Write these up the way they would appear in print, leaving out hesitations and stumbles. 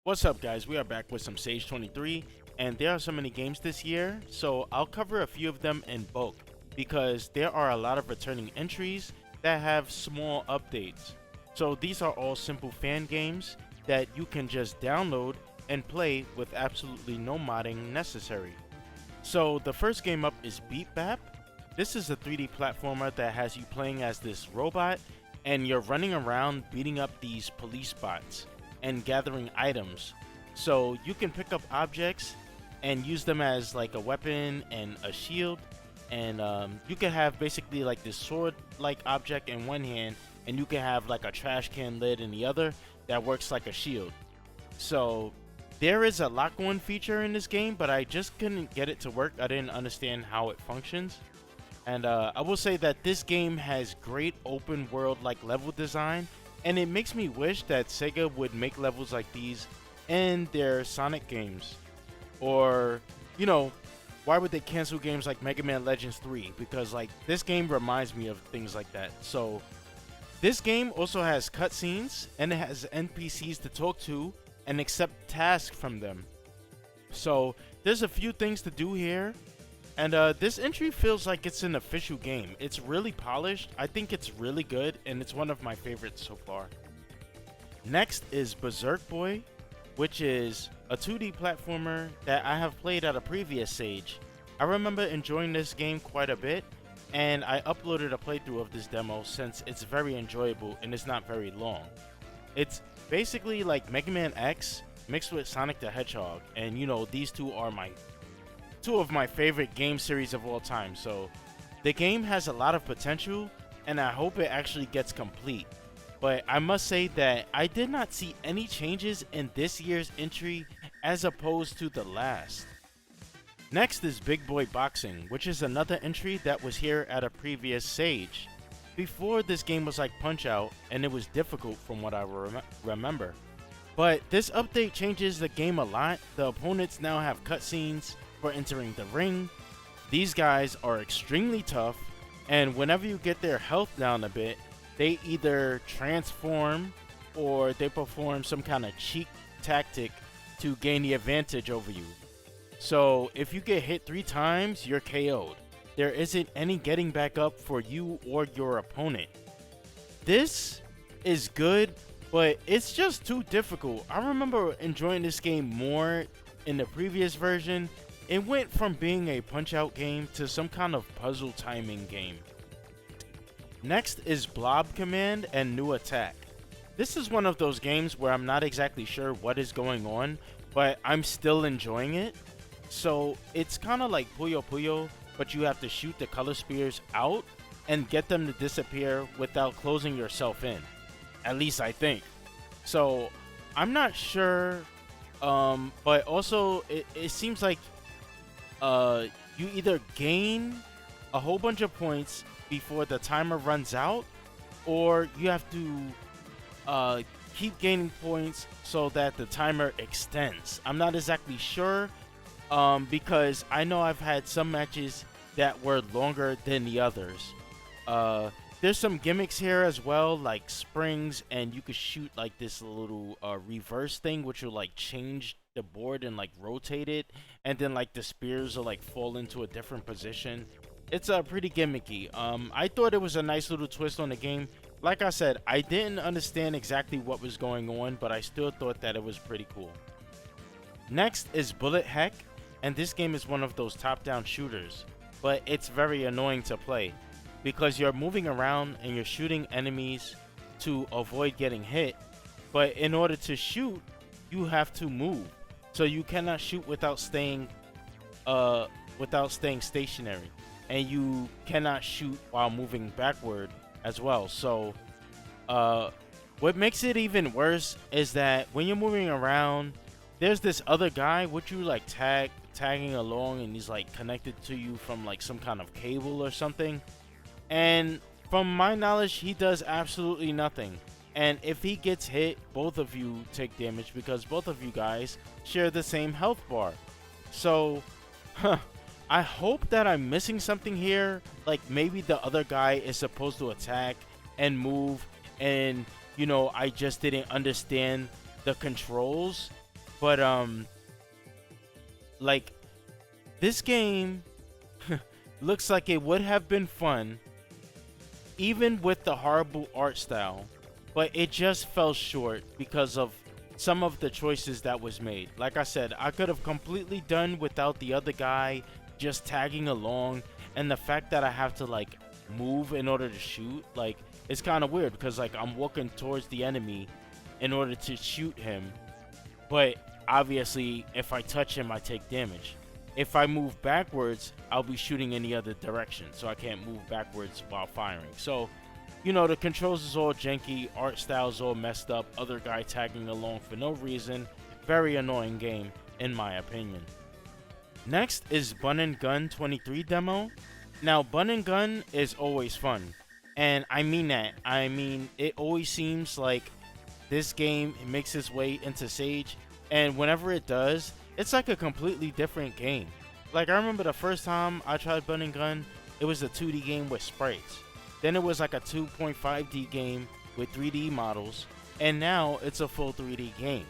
What's up, guys? We are back with some Sage 23, and there are so many games this year, so I'll cover a few of them in bulk because there are a lot of returning entries that have small updates. So these are all simple fan games that you can just download and play with absolutely no modding necessary. So the first game up is Beat Bap. This is a 3D platformer that has you playing as this robot, and you're running around beating up these police bots and gathering items. So you can pick up objects and use them as like a weapon and a shield, and you can have basically like this sword like object in one hand, and you can have like a trash can lid in the other that works like a shield. So there is a lock on feature in this game, but I just couldn't get it to work. I didn't understand how it functions. And I will say that this game has great open world like level design, and it makes me wish that Sega would make levels like these in their Sonic games. Or, you know, why would they cancel games like Mega Man Legends 3? Because like this game reminds me of things like that. So this game also has cutscenes, and it has NPCs to talk to and accept tasks from them. So there's a few things to do here. And this entry feels like it's an official game. It's really polished. I think it's really good, and it's one of my favorites so far. Next is Berserk Boy, which is a 2D platformer that I have played at a previous Sage. I remember enjoying this game quite a bit, and I uploaded a playthrough of this demo since it's very enjoyable and it's not very long. It's basically like Mega Man X mixed with Sonic the Hedgehog, and you know, these two are two of my favorite game series of all time. So the game has a lot of potential, and I hope it actually gets complete. But I must say that I did not see any changes in this year's entry as opposed to the last. Next is Big Boy Boxing, which is another entry that was here at a previous Sage. Before, this game was like Punch Out, and it was difficult from what I remember. But this update changes the game a lot. The opponents now have cutscenes for entering the ring. These guys are extremely tough, and whenever you get their health down a bit, they either transform or they perform some kind of cheat tactic to gain the advantage over you. So if you get hit 3 times, you're KO'd. There isn't any getting back up for you or your opponent. This is good, but it's just too difficult. I remember enjoying this game more in the previous version. It went from being a punch-out game to some kind of puzzle timing game. Next is Blob Commando and New Attack. This is one of those games where I'm not exactly sure what is going on, but I'm still enjoying it. So it's kind of like Puyo Puyo, but you have to shoot the color spears out and get them to disappear without closing yourself in. At least I think. So I'm not sure, but also it seems like you either gain a whole bunch of points before the timer runs out, or you have to keep gaining points so that the timer extends. I'm not exactly sure, because I know I've had some matches that were longer than the others. There's some gimmicks here as well, like springs, and you could shoot like this little reverse thing, which will like change the board and like rotate it, and then like the spears will like fall into a different position. It's pretty gimmicky. I thought it was a nice little twist on the game. Like I said, I didn't understand exactly what was going on, but I still thought that it was pretty cool. Next is Bulletheck, and this game is one of those top-down shooters, but it's very annoying to play because you're moving around and you're shooting enemies to avoid getting hit, but in order to shoot, you have to move. So you cannot shoot without staying stationary, and you cannot shoot while moving backward as well. So what makes it even worse is that when you're moving around, there's this other guy which you like tagging along, and he's like connected to you from like some kind of cable or something, and from my knowledge, he does absolutely nothing. And if he gets hit, both of you take damage because both of you guys share the same health bar. So I hope that I'm missing something here, like maybe the other guy is supposed to attack and move, and you know, I just didn't understand the controls But like this game looks like it would have been fun even with the horrible art style, but it just fell short because of some of the choices that was made. Like I said, I could have completely done without the other guy just tagging along, and the fact that I have to like move in order to shoot, like it's kind of weird because like I'm walking towards the enemy in order to shoot him, but obviously if I touch him I take damage. If I move backwards, I'll be shooting in the other direction, so I can't move backwards while firing. So, you know, the controls is all janky, art style's all messed up, other guy tagging along for no reason. Very annoying game, in my opinion. Next is Bun and Gun 23 demo. Now, Bun and Gun is always fun, and I mean that. I mean, it always seems like this game makes its way into Sage, and whenever it does, it's like a completely different game. Like, I remember the first time I tried Bun and Gun, it was a 2D game with sprites. Then it was like a 2.5D game with 3D models, and now it's a full 3D game.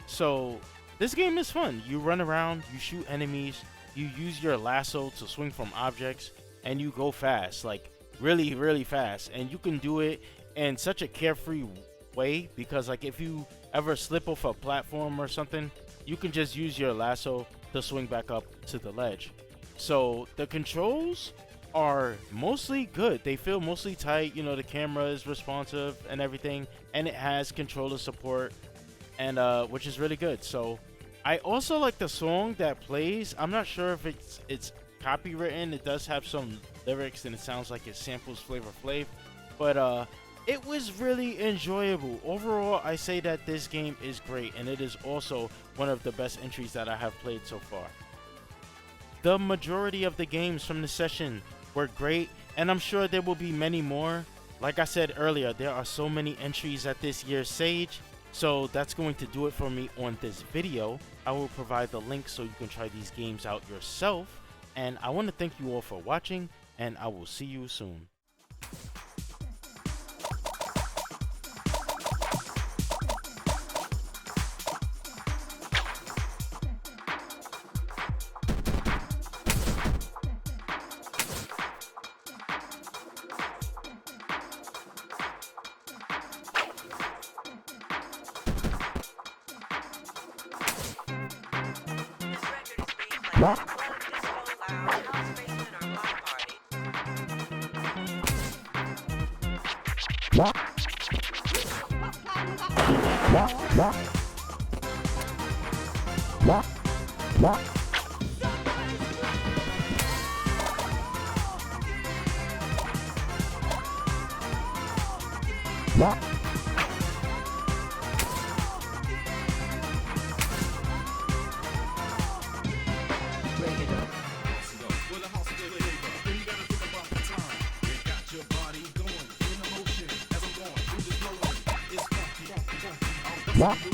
So this game is fun. You run around, you shoot enemies, you use your lasso to swing from objects, and you go fast, like really, really fast. And you can do it in such a carefree way because like if you ever slip off a platform or something, you can just use your lasso to swing back up to the ledge. So the controls are mostly good. They feel mostly tight. You know, the camera is responsive and everything, and it has controller support, and which is really good. So I also like the song that plays. I'm not sure if it's copywritten. It does have some lyrics and it sounds like it samples Flavor Flav, but it was really enjoyable. Overall, I say that this game is great, and it is also one of the best entries that I have played so far. The majority of the games from the session were great, and I'm sure there will be many more. Like I said earlier, there are so many entries at this year's Sage, so that's going to do it for me on this video. I will provide the link so you can try these games out yourself, and I want to thank you all for watching, and I will see you soon. What?